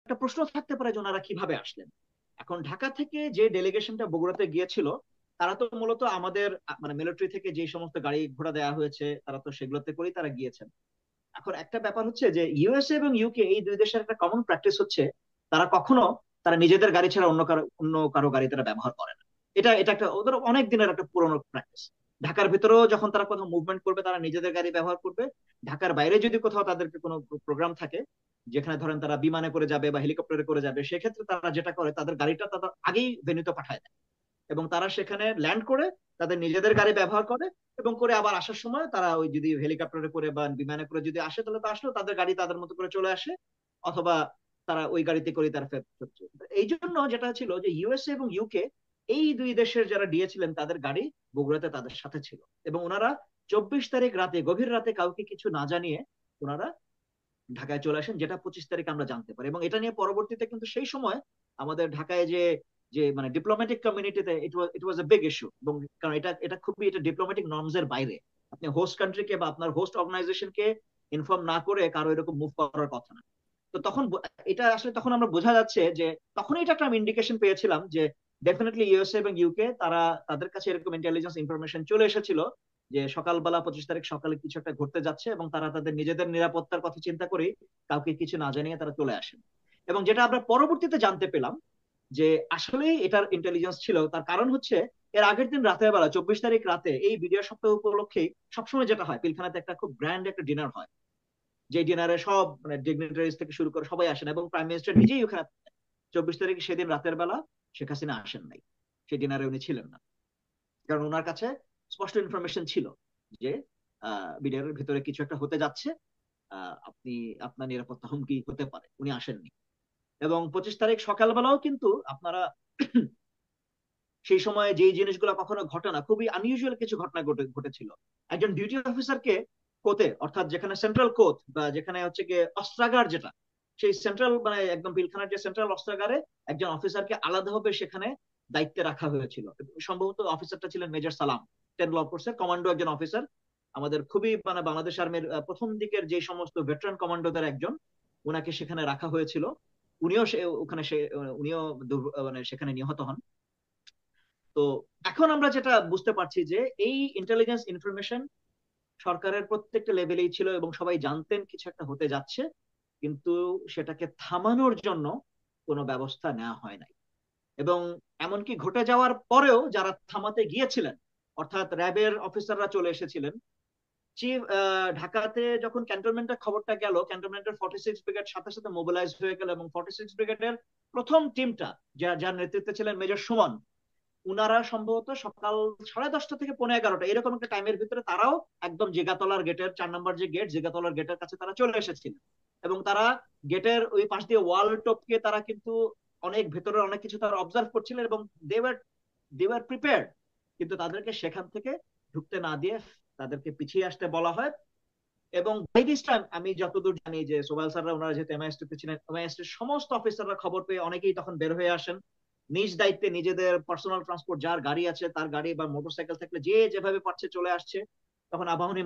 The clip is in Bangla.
একটা প্রশ্ন থাকতে পারে যে ওনারা কিভাবে আসলেন। এখন ঢাকা থেকে যে ডেলিগেশনটা বগুড়াতে গিয়েছিল, তারা তো মূলত আমাদের মানে মিলিটারি থেকে যে সমস্ত গাড়ি ঘোড়া দেওয়া হয়েছে তারা তো সেগুলোতে করেই তারা গিয়েছেন। এখন একটা ব্যাপার হচ্ছে যে ইউএসএ এবং ইউকে এই দুই দেশের একটা কমন প্র্যাকটিস হচ্ছে, তারা কখনো তারা নিজেদের গাড়ি ছাড়া অন্য কারো গাড়ি তারা ব্যবহার করে না। এটা এটা একটা ওদের অনেক দিনের একটা পুরোনো প্র্যাকটিস। ঢাকার ভিতরেও যখন তারা কোথাও মুভমেন্ট করবে তারা নিজেদের গাড়ি ব্যবহার করবে। ঢাকার বাইরে যদি কোথাও তাদেরকে কোনো প্রোগ্রাম থাকে, যেখানে ধরেন তারা বিমানে করে যাবে বা হেলিকপ্টারে করে যাবে, সেক্ষেত্রে তারা যেটা করে তাদের গাড়িটা তাদের আগেই ভেন্যুতে পাঠায় দেয়, এবং তারা সেখানে ল্যান্ড করে তাদের নিজেদের গাড়ি ব্যবহার করে, এবং করে আবার আসার সময় তারা ওই যদি হেলিকপ্টারে করে বা বিমানে করে যদি আসে তাহলে তো আসলো, তাদের গাড়ি তাদের মতো করে চলে আসে, অথবা তারা ওই গাড়িতে করে তারা ফেরত হচ্ছে। এই জন্য যেটা ছিল যে ইউএসএ এবং ইউকে এই দুই দেশের যারা ডিএ ছিলেন তাদের গাড়ি বগুড়াতে তাদের সাথে ছিল, এবং ওনারা 24 তারিখ রাতে গভীর রাতে কাউকে কিছু না জানিয়ে ওনারা ঢাকায় চলে আসেন, যেটা 25 তারিখ আমরা জানতে পারি। এবং এটা নিয়ে পরবর্তীতে কিন্তু সেই সময় আমাদের ঢাকায় যে যে মানে ডিপ্লোম্যাটিক কমিউনিটিতে ইট ওয়াজ এ বিগ ইস্যু। এবং কারণ এটা এটা খুবই এটা ডিপ্লোম্যাটিক নর্মস এর বাইরে, আপনি হোস্ট কান্ট্রিকে বা আপনার হোস্ট অর্গানাইজেশনকে ইনফর্ম না করে কারো এরকম মুভ করার কথা না। তো তখন এটা আসলে তখন আমরা বোঝা যাচ্ছে যে তখনই এটা একটা আমি ইন্ডিকেশন পেয়েছিলাম যে ডেফিনেটলি ইউএসএ এবং ইউকে তারা তাদের কাছে এরকম ইন্টেলিজেন্স ইনফরমেশন চলে এসেছিল যে সকালবেলা 25 তারিখ সকালে কিছু একটা ঘটতে যাচ্ছে, এবং তারা তাদের নিজেদের নিরাপত্তার কথা চিন্তা করে কাউকে কিছু না জানিয়ে তারা চলে আসেন। এবং যেটা আমরা পরবর্তীতে জানতে পেলাম যে আসলেই এটার ইন্টেলিজেন্স ছিল, তার কারণ হচ্ছে এর আগের দিন রাতের বেলা 24 তারিখ রাতে এই বিজয় সপ্তাহ উপলক্ষেই সবসময় যেটা হয় পিলখানাতে একটা খুব গ্র্যান্ড একটা ডিনার হয়, যে ডিনারে সব মানে ডিগনিটারিজ থেকে শুরু করে সবাই আসেন, এবং প্রাইম মিনিস্টার নিজেই ওখানে। 24 তারিখ সেদিন রাতের বেলা শেখ হাসিনা আসেন নাই, সেই ডিনারে উনি ছিলেন না, কারণ ওনার কাছে স্পষ্ট ইনফরমেশন ছিল যে বিডিআর এর ভিতরে কিছু একটা হতে যাচ্ছে, আপনি আপনার নিরাপত্তা হুমকি হতে পারে, উনি আসেননি। এবং 25 তারিখ সকালবেলাও কিন্তু আপনারা সেই সময় যেই জিনিসগুলো কখনো ঘটে না, খুবই আনইউজুয়াল কিছু ঘটনা ঘটেছিল। একজন ডিউটি অফিসারকে কোতে, অর্থাৎ যেখানে সেন্ট্রাল কোর্ট বা যেখানে হচ্ছে গিয়ে অস্ত্রাগার যেটা, সেই সেন্ট্রাল মানে একদম পিলখানার যে সেন্ট্রাল অস্ত্রাগারে একজন অফিসারকে আলাদাভাবে সেখানে দায়িত্বে রাখা হয়েছিল। সম্ভবত অফিসারটা ছিলেন মেজর সালাম, 10 ল কোর্সের কমান্ডো একজন অফিসার, আমাদের খুবই মানে বাংলাদেশ আর্মির প্রথম দিকের যে সমস্ত ভেটারান কমান্ডোদের একজন, ওনাকে সেখানে রাখা হয়েছিল। উনিও ওখানে উনিও মানে সেখানে নিহত হন। তো এখন আমরা যেটা বুঝতে পারছি যে এই ইন্টেলিজেন্স ইনফরমেশন সরকারের প্রত্যেকটা লেভেলেই ছিল, এবং সবাই জানতেন কিছু একটা হতে যাচ্ছে, কিন্তু সেটাকে থামানোর জন্য কোনো ব্যবস্থা নেওয়া হয় নাই। এবং এমনকি ঘটে যাওয়ার পরেও যারা থামাতে গিয়েছিলেন, অর্থাৎ র্যাবের অফিসাররা চলে এসেছিলেন। চিফ ঢাকাতে যখন ক্যান্টনমেন্টের খবরটা গেল, ক্যান্টনমেন্টের 46 ব্রিগেড সাথে সাথে মোবিলাইজ হয়ে গেল, এবং 46 ব্রিগেডের প্রথম টিমটা যার নেতৃত্বে ছিলেন মেজর সুমন, উনারা সম্ভবত সকাল 10:30 থেকে 11:30 এরকম একটা টাইমের ভিতরে তারাও একদম জিগাতলার গেটের 4 নম্বর যে গেট, জিগাতলার গেটের কাছে তারা চলে এসেছিলেন। এবং তারা গেটের ওই পাশ দিয়ে ওয়াল টপকে তারা কিন্তু অনেক ভেতরের অনেক কিছু তারা অবজার্ভ করছিলেন, এবং দে ওয়ার প্রিপেয়ার্ড। কিন্তু তাদেরকে সেখান থেকে ঢুকতে না দিয়ে তাদেরকে পিছিয়ে আসতে বলা হয়। এবং বাই দিস টাইম আমি যতদূর জানি যে সোহেল স্যাররা ওনারা যেহেতু এমআইএসটিতে ছিলেন, এমআইএসটির সমস্ত অফিসাররা খবর পেয়ে অনেকেই তখন বের হয়ে আসেন, নিজ দায়িত্বে নিজেদের পার্সোনাল ট্রান্সপোর্ট যার গাড়ি আছে তার গাড়ি বা মোটরসাইকেল থাকলে যে যেভাবে পারছে চলে আসছে। তখন আবাহনী